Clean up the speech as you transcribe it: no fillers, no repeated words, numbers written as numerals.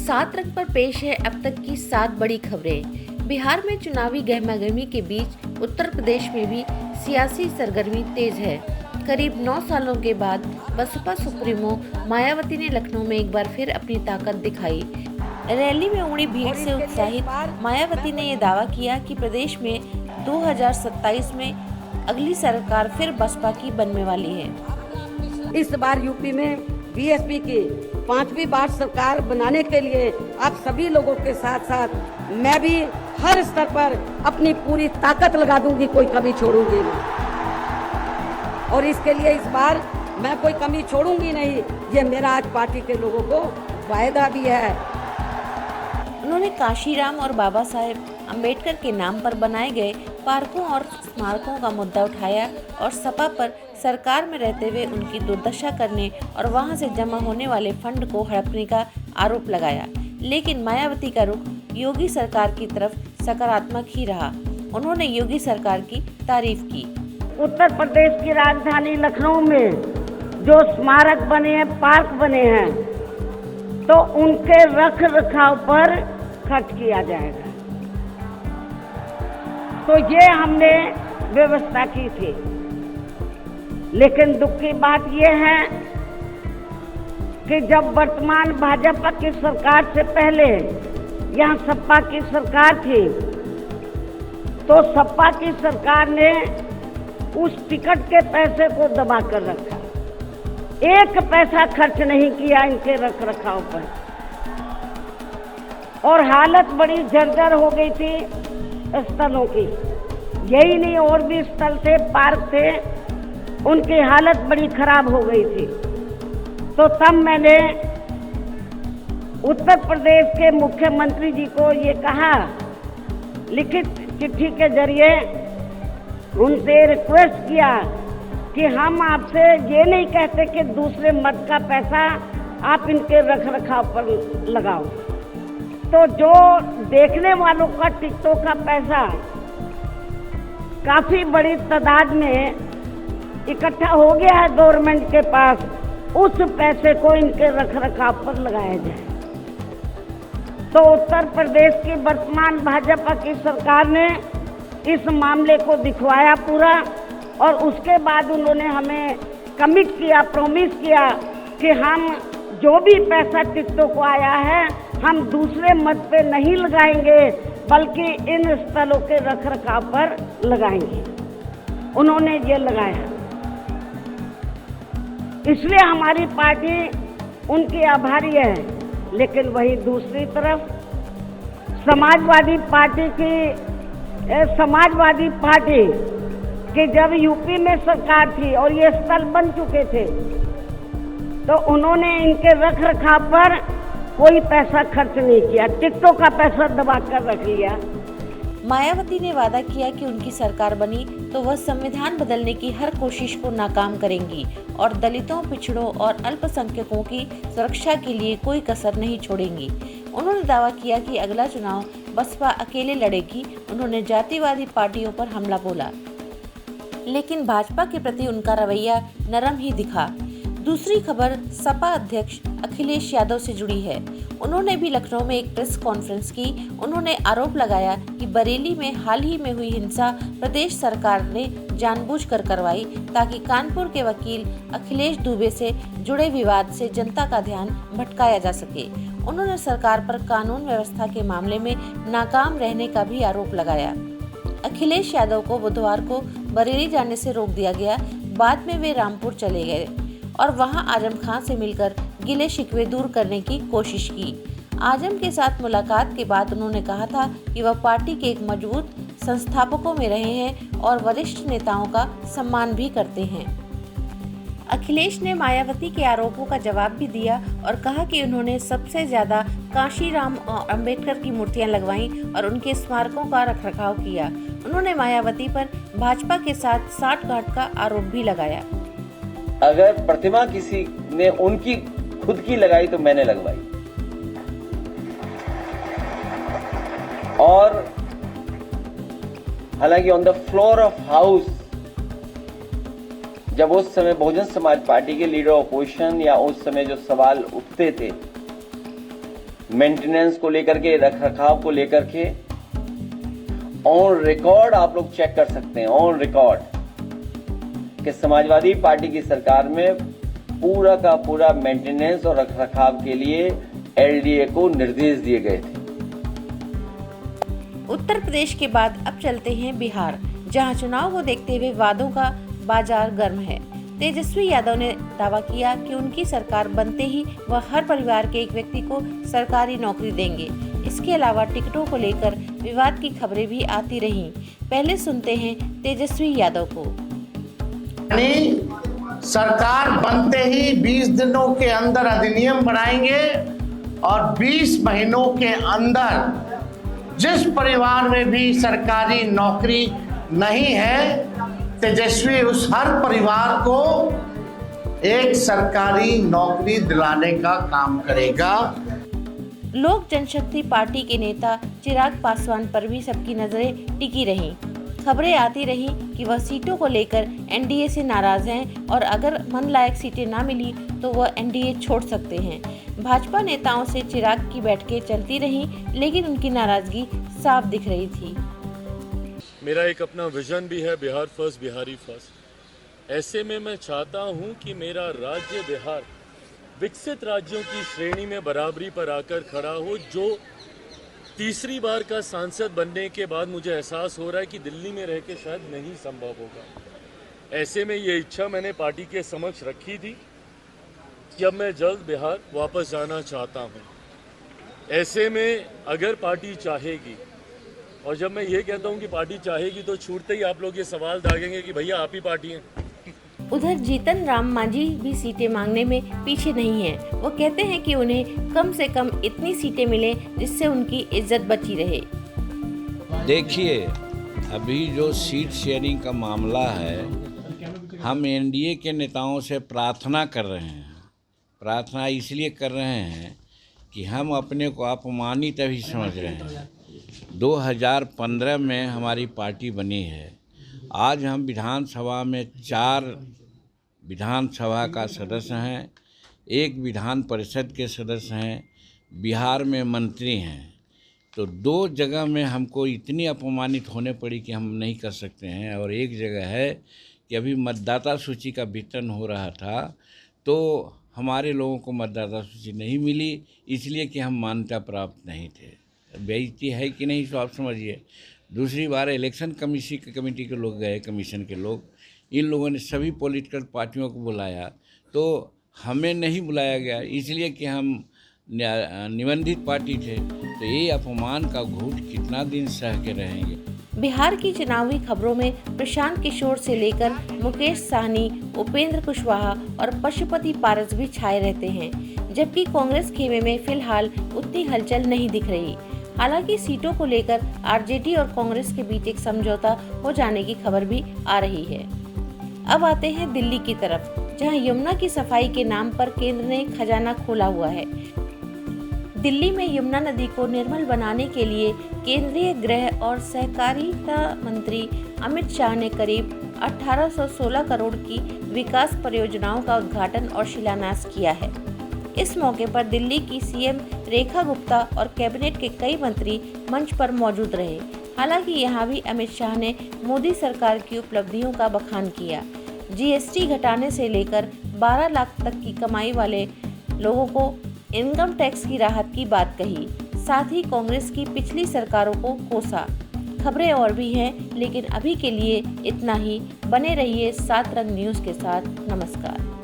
7 रंग पर पेश है अब तक की 7 बड़ी खबरें। बिहार में चुनावी गहमागहमी के बीच उत्तर प्रदेश में भी सियासी सरगर्मी तेज है। करीब 9 सालों के बाद बसपा सुप्रीमो मायावती ने लखनऊ में एक बार फिर अपनी ताकत दिखाई। रैली में उमड़ी भीड़ से उत्साहित मायावती ने यह दावा किया कि प्रदेश में 2027 में अगली सरकार फिर बसपा की बनने वाली है। इस बार यूपी में बीएसपी की 5वीं बार सरकार बनाने के लिए आप सभी लोगों के साथ साथ मैं भी हर स्तर पर अपनी पूरी ताकत लगा दूंगी, कोई कमी छोड़ूंगी नहीं। और इसके लिए इस बार मैं कोई कमी छोड़ूंगी नहीं, ये मेरा आज पार्टी के लोगों को वायदा भी है। उन्होंने काशीराम और बाबा साहेब अम्बेडकर के नाम पर बनाए गए पार्कों और स्मारकों का मुद्दा उठाया और सपा पर सरकार में रहते हुए उनकी दुर्दशा करने और वहां से जमा होने वाले फंड को हड़पने का आरोप लगाया। लेकिन मायावती का रुख योगी सरकार की तरफ सकारात्मक ही रहा। उन्होंने योगी सरकार की तारीफ की। उत्तर प्रदेश की राजधानी लखनऊ में जो स्मारक बने हैं, पार्क बने हैं, तो उनके रख रखाव पर खर्च किया जाएगा। तो ये हमने व्यवस्था की थी। लेकिन दुख की बात यह है कि जब वर्तमान भाजपा की सरकार से पहले यहाँ सपा की सरकार थी, तो सपा की सरकार ने उस टिकट के पैसे को दबा कर रखा। 1 पैसा खर्च नहीं किया इनके रख रखाव पर, और हालत बड़ी जर्जर हो गई थी स्थलों की। यही नहीं, और भी स्थल थे, पार्क थे, उनकी हालत बड़ी खराब हो गई थी। तो तब मैंने उत्तर प्रदेश के मुख्यमंत्री जी को ये कहा, लिखित चिट्ठी के जरिए उनसे रिक्वेस्ट किया कि हम आपसे ये नहीं कहते कि दूसरे मत का पैसा आप इनके रख रखाव पर लगाओ। तो जो देखने वालों का टिकटों का पैसा काफी बड़ी तादाद में इकट्ठा हो गया है गवर्नमेंट के पास, उस पैसे को इनके रख रखाव पर लगाया जाए। तो उत्तर प्रदेश की वर्तमान भाजपा की सरकार ने इस मामले को दिखवाया पूरा, और उसके बाद उन्होंने हमें कमिट किया, प्रॉमिस किया कि हम जो भी पैसा टिकटों को आया है हम दूसरे मत पे नहीं लगाएंगे, बल्कि इन स्थलों के रख रखाव पर लगाएंगे। उन्होंने ये लगाया, इसलिए हमारी पार्टी उनकी आभारी है। लेकिन वही दूसरी तरफ समाजवादी पार्टी कि जब यूपी में सरकार थी और ये स्थल बन चुके थे, तो उन्होंने इनके रख रखाव पर कोई पैसा खर्च नहीं किया, टिकटों का पैसा दबा कर रख लिया। मायावती ने वादा किया कि उनकी सरकार बनी तो वह संविधान बदलने की हर कोशिश को नाकाम करेंगी और दलितों, पिछड़ों और अल्पसंख्यकों की सुरक्षा के लिए कोई कसर नहीं छोड़ेंगी। उन्होंने दावा किया कि अगला चुनाव बसपा अकेले लड़ेगी। उन्होंने जातिवादी पार्टियों पर हमला बोला, लेकिन भाजपा के प्रति उनका रवैया नरम ही दिखा। दूसरी खबर सपा अध्यक्ष अखिलेश यादव से जुड़ी है। उन्होंने भी लखनऊ में एक प्रेस कॉन्फ्रेंस की। उन्होंने आरोप लगाया कि बरेली में हाल ही में हुई हिंसा प्रदेश सरकार ने जानबूझकर करवाई ताकि कानपुर के वकील अखिलेश दुबे से जुड़े विवाद से जनता का ध्यान भटकाया जा सके। उन्होंने सरकार पर कानून व्यवस्था के मामले में नाकाम रहने का भी आरोप लगाया। अखिलेश यादव को बुधवार को बरेली जाने से रोक दिया गया। बाद में वे रामपुर चले गए और वहां आजम खान से मिलकर गिले शिकवे दूर करने की कोशिश की। आजम के साथ मुलाकात के बाद उन्होंने कहा था कि वह पार्टी के एक मजबूत संस्थापकों में रहे हैं और वरिष्ठ नेताओं का सम्मान भी करते हैं। अखिलेश ने मायावती के आरोपों का जवाब भी दिया और कहा कि उन्होंने सबसे ज्यादा काशीराम और अम्बेडकर की मूर्तियां लगवाईं और उनके स्मारकों का रखरखाव किया। उन्होंने मायावती पर भाजपा के साथ साठगांठ का आरोप भी लगाया। अगर प्रतिमा किसी ने उनकी खुद की लगाई तो मैंने लगवाई, और हालांकि on the floor of house जब उस समय बहुजन समाज पार्टी के लीडर ऑपोजिशन या उस समय जो सवाल उठते थे, मेंटेनेंस को लेकर के, रख रखाव को लेकर के ऑन रिकॉर्ड आप लोग चेक कर सकते हैं, ऑन रिकॉर्ड कि समाजवादी पार्टी की सरकार में पूरा का पूरा मेंटेनेंस और रख रखाव के लिए एलडीए को निर्देश दिए गए थे। उत्तर प्रदेश के बाद अब चलते हैं बिहार, जहां चुनाव को देखते हुए वादों का बाजार गर्म है। तेजस्वी यादव ने दावा किया कि उनकी सरकार बनते ही वह हर परिवार के एक व्यक्ति को सरकारी नौकरी देंगे। इसके अलावा टिकटों को लेकर विवाद की खबरें भी आती रहीं। पहले सुनते हैं तेजस्वी यादव को। सरकार बनते ही 20 दिनों के अंदर अधिनियम बनाएंगे और 20 महीनों के अंदर जिस परिवार में भी सरकारी नौकरी नहीं है, तेजस्वी उस हर परिवार को एक सरकारी नौकरी दिलाने का काम करेगा। लोक जनशक्ति पार्टी के नेता चिराग पासवान पर भी सबकी नजरें टिकी रहीं। खबरें आती रहीं कि वह सीटों को लेकर एनडीए से नाराज हैं और अगर मन लायक सीटें ना मिली तो वह एनडीए छोड़ सकते हैं। भाजपा नेताओं से चिराग की बैठकें चलती रहीं, लेकिन उनकी नाराजगी साफ दिख रही थी। मेरा एक अपना विजन भी है, बिहार फर्स्ट, बिहारी फर्स्ट। ऐसे में मैं चाहता हूं कि मेरा राज्य बिहार विकसित राज्यों की श्रेणी में बराबरी पर आकर खड़ा हो। जो तीसरी बार का सांसद बनने के बाद मुझे एहसास हो रहा है कि दिल्ली में रह के शायद नहीं संभव होगा। ऐसे में ये इच्छा मैंने पार्टी के समक्ष रखी थी कि अब मैं जल्द बिहार वापस जाना चाहता हूँ। ऐसे में अगर पार्टी चाहेगी, और जब मैं ये कहता हूँ कि पार्टी चाहेगी तो छूटते ही आप लोग ये सवाल दागेंगे कि भैया आप ही पार्टी हैं। उधर जीतन राम मांझी भी सीटें मांगने में पीछे नहीं हैं। वो कहते हैं कि उन्हें कम से कम इतनी सीटें मिले जिससे उनकी इज्जत बची रहे। देखिए, अभी जो सीट शेयरिंग का मामला है, हम एनडीए के नेताओं से प्रार्थना कर रहे हैं। प्रार्थना इसलिए कर रहे हैं कि हम अपने को अपमानित अभी समझ रहे हैं। 2015 में हमारी पार्टी बनी है। आज हम विधानसभा में 4 विधानसभा का सदस्य हैं, 1 विधान परिषद के सदस्य हैं, बिहार में मंत्री हैं। तो 2 जगह में हमको इतनी अपमानित होने पड़ी कि हम नहीं कर सकते हैं। और एक जगह है कि अभी मतदाता सूची का वितरण हो रहा था तो हमारे लोगों को मतदाता सूची नहीं मिली, इसलिए कि हम मान्यता प्राप्त नहीं थे। बेइज्जती है कि नहीं तो आप समझिए। दूसरी बार इलेक्शन कमेटी के लोग गए, कमीशन के लोग, इन लोगों ने सभी पॉलिटिकल पार्टियों को बुलाया तो हमें नहीं बुलाया गया, इसलिए कि हम निबंधित पार्टी थे। तो ये अपमान का घूंट कितना दिन सह के रहेंगे। बिहार की चुनावी खबरों में प्रशांत किशोर से लेकर मुकेश साहनी, उपेंद्र कुशवाहा और पशुपति पारस भी छाए रहते हैं, जबकि कांग्रेस खेमे में फिलहाल उतनी हलचल नहीं दिख रही। हालांकि सीटों को लेकर आरजेडी और कांग्रेस के बीच एक समझौता हो जाने की खबर भी आ रही है। अब आते हैं दिल्ली की तरफ, जहां यमुना की सफाई के नाम पर केंद्र ने खजाना खोला हुआ है। दिल्ली में यमुना नदी को निर्मल बनाने के लिए केंद्रीय गृह और सहकारिता मंत्री अमित शाह ने करीब 1816 करोड़ की विकास परियोजनाओं का उद्घाटन और शिलान्यास किया है। इस मौके पर दिल्ली की सीएम रेखा गुप्ता और कैबिनेट के कई मंत्री मंच पर मौजूद रहे। हालांकि यहां भी अमित शाह ने मोदी सरकार की उपलब्धियों का बखान किया। जीएसटी घटाने से लेकर 12 लाख तक की कमाई वाले लोगों को इनकम टैक्स की राहत की बात कही। साथ ही कांग्रेस की पिछली सरकारों को कोसा। खबरें और भी हैं, लेकिन अभी के लिए इतना ही। बने रहिए 7 रंग न्यूज़ के साथ। नमस्कार।